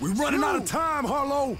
We're running out of time, Harlow!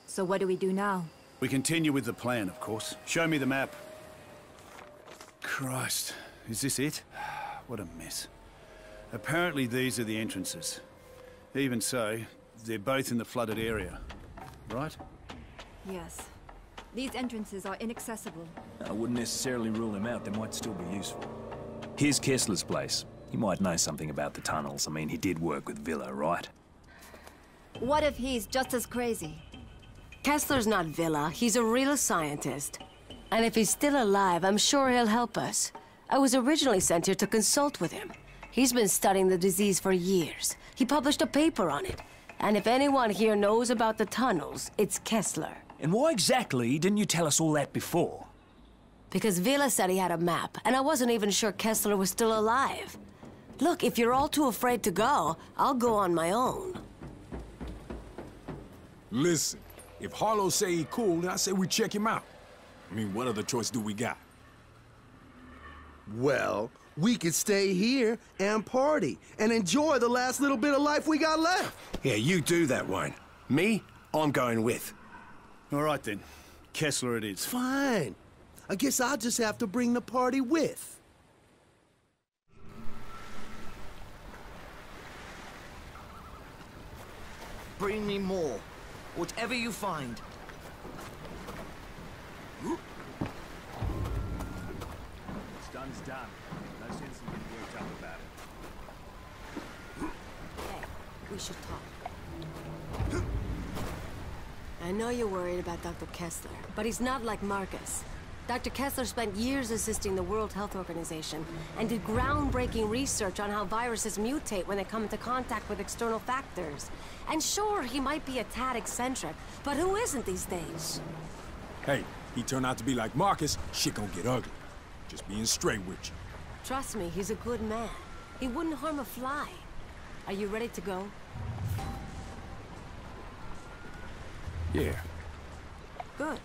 So what do we do now? We continue with the plan, of course. Show me the map. Christ, is this it? What a mess. Apparently these are the entrances. Even so, they're both in the flooded area, right? Yes. These entrances are inaccessible. I wouldn't necessarily rule him out. They might still be useful. Here's Kessler's place. He might know something about the tunnels. I mean, he did work with Villa, right? What if he's just as crazy? Kessler's not Villa. He's a real scientist. And if he's still alive, I'm sure he'll help us. I was originally sent here to consult with him. He's been studying the disease for years. He published a paper on it. And if anyone here knows about the tunnels, it's Kessler. And why exactly didn't you tell us all that before? Because Villa said he had a map, and I wasn't even sure Kessler was still alive. Look, if you're all too afraid to go, I'll go on my own. Listen, if Harlow say he cool, then I say we check him out. I mean, what other choice do we got? Well, we could stay here and party and enjoy the last little bit of life we got left. Yeah, you do that, Wayne. Me, I'm going with. All right then. Kessler it is. Fine. I guess I'll just have to bring the party with. Bring me more. Whatever you find. What's done's done. No sense in getting worked up about it. Hey, we should talk. I know you're worried about Dr. Kessler, but he's not like Marcus. Dr. Kessler spent years assisting the World Health Organization and did groundbreaking research on how viruses mutate when they come into contact with external factors. And sure, he might be a tad eccentric, but who isn't these days? Hey, he turned out to be like Marcus, shit gon' get ugly. Just being straight with you. Trust me, he's a good man. He wouldn't harm a fly. Are you ready to go? Yeah. Good.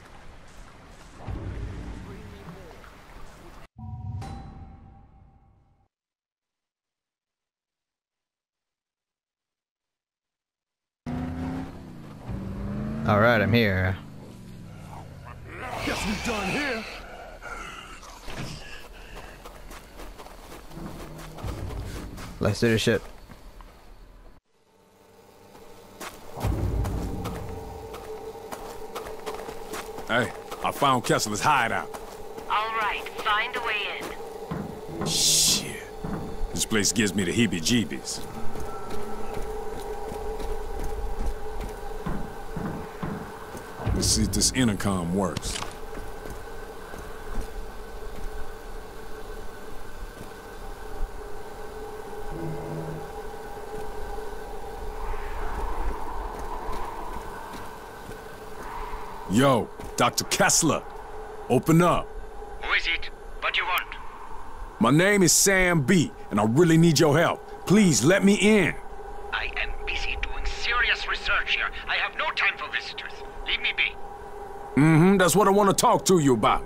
All right, I'm here. Guess we're done here. Let's do this shit. Hey, I found Kessler's hideout. All right, find a way in. Shit. This place gives me the heebie-jeebies. Let's see if this intercom works. Yo, Dr. Kessler, open up. Who is it? What do you want? My name is Sam B, and I really need your help. Please let me in. I am busy doing serious research here. I have no time for visitors. Leave me be. That's what I want to talk to you about.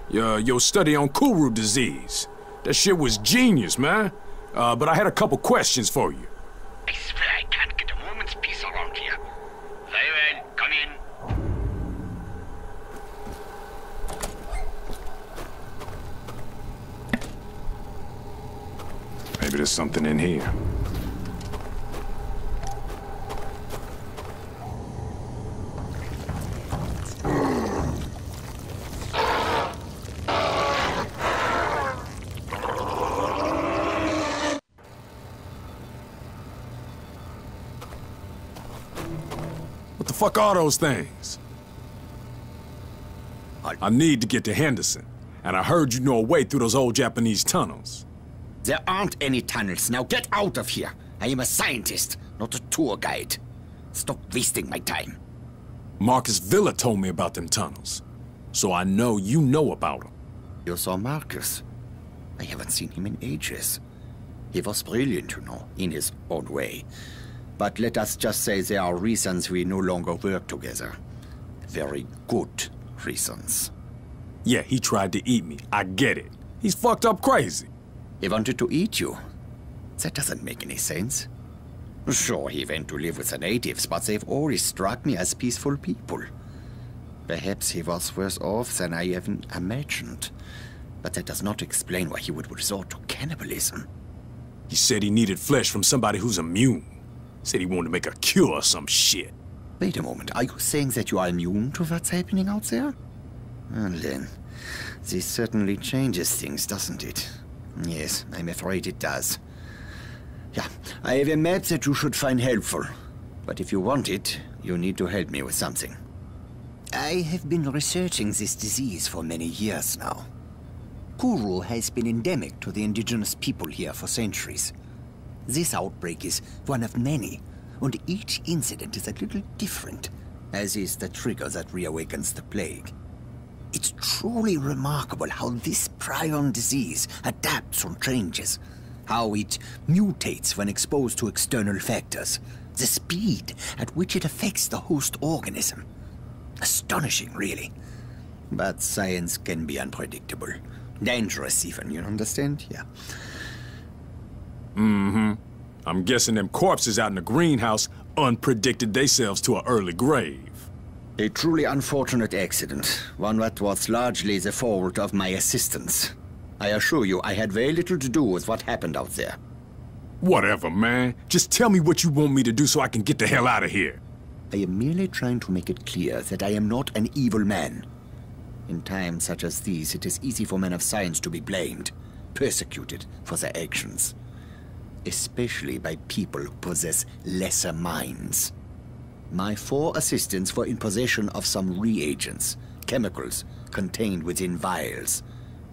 Your study on Kuru disease. That shit was genius, man. But I had a couple questions for you. I swear I can't get a moment's Maybe there's something in here. What the fuck are those things? I need to get to Henderson, and I heard you know a way through those old Japanese tunnels. There aren't any tunnels. Now get out of here. I am a scientist, not a tour guide. Stop wasting my time. Marcus Villa told me about them tunnels, so I know you know about them. You saw Marcus? I haven't seen him in ages. He was brilliant, you know, in his own way. But let us just say there are reasons we no longer work together. Very good reasons. Yeah, he tried to eat me. I get it. He's fucked up crazy. He wanted to eat you? That doesn't make any sense. Sure, he went to live with the natives, but they've always struck me as peaceful people. Perhaps he was worse off than I even imagined. But that does not explain why he would resort to cannibalism. He said he needed flesh from somebody who's immune. Said he wanted to make a cure or some shit. Wait a moment, are you saying that you are immune to what's happening out there? Well then, this certainly changes things, doesn't it? Yes, I'm afraid it does. Yeah, I have a map that you should find helpful. But if you want it, you need to help me with something. I have been researching this disease for many years now. Kuru has been endemic to the indigenous people here for centuries. This outbreak is one of many, and each incident is a little different, as is the trigger that reawakens the plague. It's truly remarkable how this prion disease adapts and changes, how it mutates when exposed to external factors, the speed at which it affects the host organism. Astonishing, really. But science can be unpredictable. Dangerous even, you understand? Yeah. Mm-hmm. I'm guessing them corpses out in the greenhouse unpredicted themselves to an early grave. A truly unfortunate accident, one that was largely the fault of my assistants. I assure you, I had very little to do with what happened out there. Whatever, man. Just tell me what you want me to do so I can get the hell out of here. I am merely trying to make it clear that I am not an evil man. In times such as these, it is easy for men of science to be blamed, persecuted for their actions. Especially by people who possess lesser minds. My 4 assistants were in possession of some reagents, chemicals, contained within vials.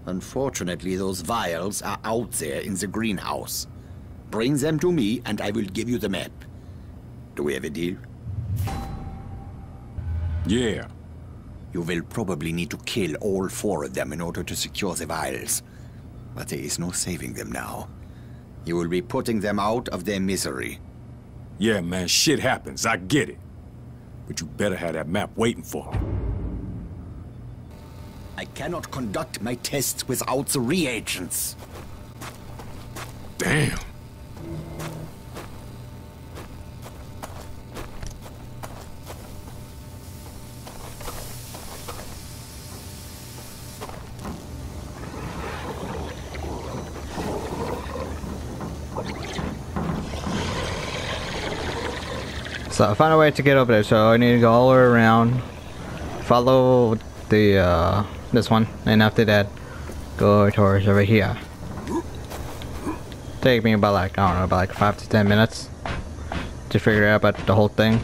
Unfortunately, those vials are out there in the greenhouse. Bring them to me, and I will give you the map. Do we have a deal? Yeah. You will probably need to kill all 4 of them in order to secure the vials. But there is no saving them now. You will be putting them out of their misery. Yeah, man, shit happens. I get it. But you better have that map waiting for me. I cannot conduct my tests without the reagents. Damn. So I found a way to get over there, so I need to go all the way around, follow the this one, and after that go towards over here. Take me about like, I don't know, about like 5 to 10 minutes to figure out about the whole thing.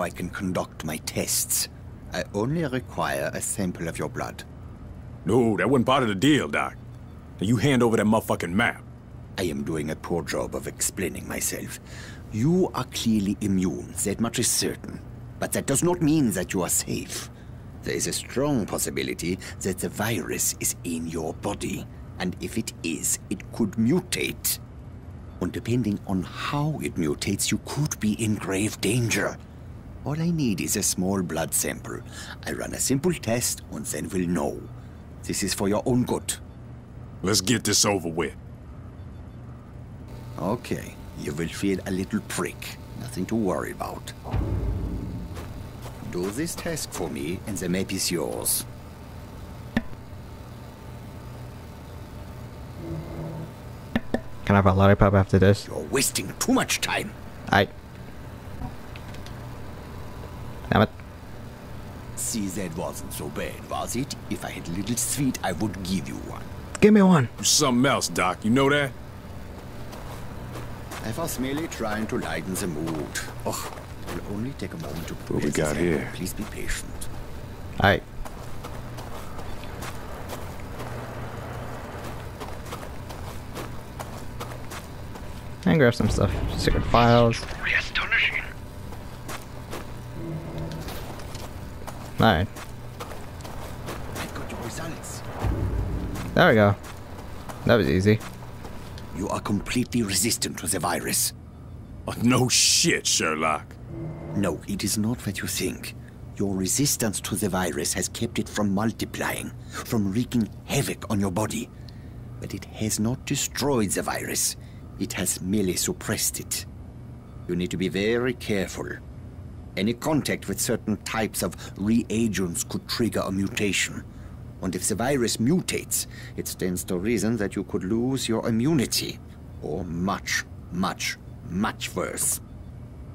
I can conduct my tests. I only require a sample of your blood. No, that wasn't part of the deal, Doc. Now you hand over that motherfucking map. I am doing a poor job of explaining myself. You are clearly immune, that much is certain. But that does not mean that you are safe. There is a strong possibility that the virus is in your body. And if it is, it could mutate. And depending on how it mutates, you could be in grave danger. All I need is a small blood sample. I run a simple test and then we'll know. This is for your own good. Let's get this over with. Okay, you will feel a little prick. Nothing to worry about. Do this task for me and the map is yours. Can I have a lollipop after this? You're wasting too much time. Damn it. See, that wasn't so bad, was it? If I had a little sweet, I would give you one. Give me one. Do something else, Doc. You know that? I was merely trying to lighten the mood. Oh, it will only take a moment to What we got here? Please be patient. Alright. And grab some stuff. Secret files. Astonishing. Alright. I got your results. There we go. That was easy. You are completely resistant to the virus. Oh, no shit, Sherlock. No, it is not what you think. Your resistance to the virus has kept it from multiplying, from wreaking havoc on your body. But it has not destroyed the virus. It has merely suppressed it. You need to be very careful. Any contact with certain types of reagents could trigger a mutation. And if the virus mutates, it stands to reason that you could lose your immunity. Or much, much, much worse.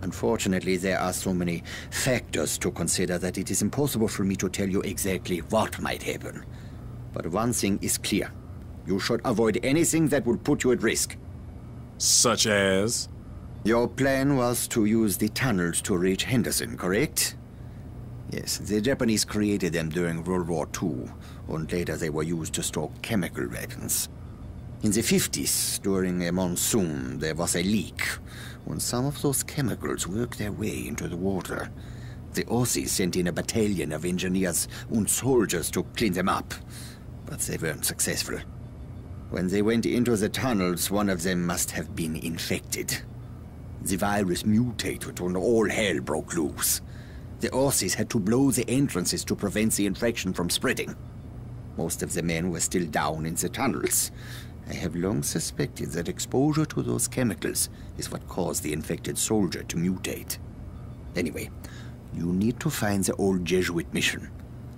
Unfortunately, there are so many factors to consider that it is impossible for me to tell you exactly what might happen. But one thing is clear. You should avoid anything that would put you at risk. Such as? Your plan was to use the tunnels to reach Henderson, correct? Yes, the Japanese created them during World War II, and later they were used to store chemical weapons. In the 50s, during a monsoon, there was a leak, and some of those chemicals worked their way into the water. The Aussies sent in a battalion of engineers and soldiers to clean them up, but they weren't successful. When they went into the tunnels, one of them must have been infected. The virus mutated and all hell broke loose. The Aussies had to blow the entrances to prevent the infection from spreading. Most of the men were still down in the tunnels. I have long suspected that exposure to those chemicals is what caused the infected soldier to mutate. Anyway, you need to find the old Jesuit mission.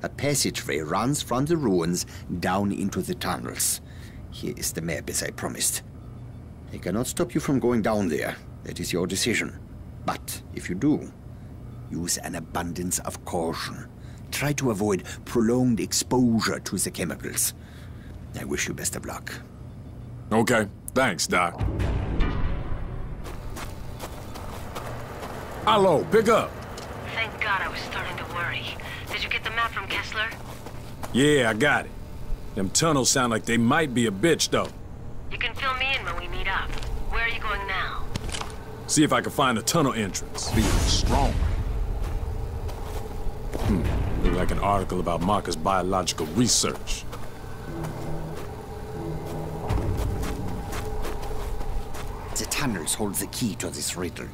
A passageway runs from the ruins down into the tunnels. Here is the map, as I promised. I cannot stop you from going down there. That is your decision. But if you do, use an abundance of caution. Try to avoid prolonged exposure to the chemicals. I wish you best of luck. Okay. Thanks, Doc. Hello, pick up. Thank God, I was starting to worry. Did you get the map from Kessler? Yeah, I got it. Them tunnels sound like they might be a bitch, though. You can fill me in when we meet up. Where are you going now? See if I can find a tunnel entrance. Feel strong. Look like an article about Marcus' biological research. The tunnels hold the key to this riddle.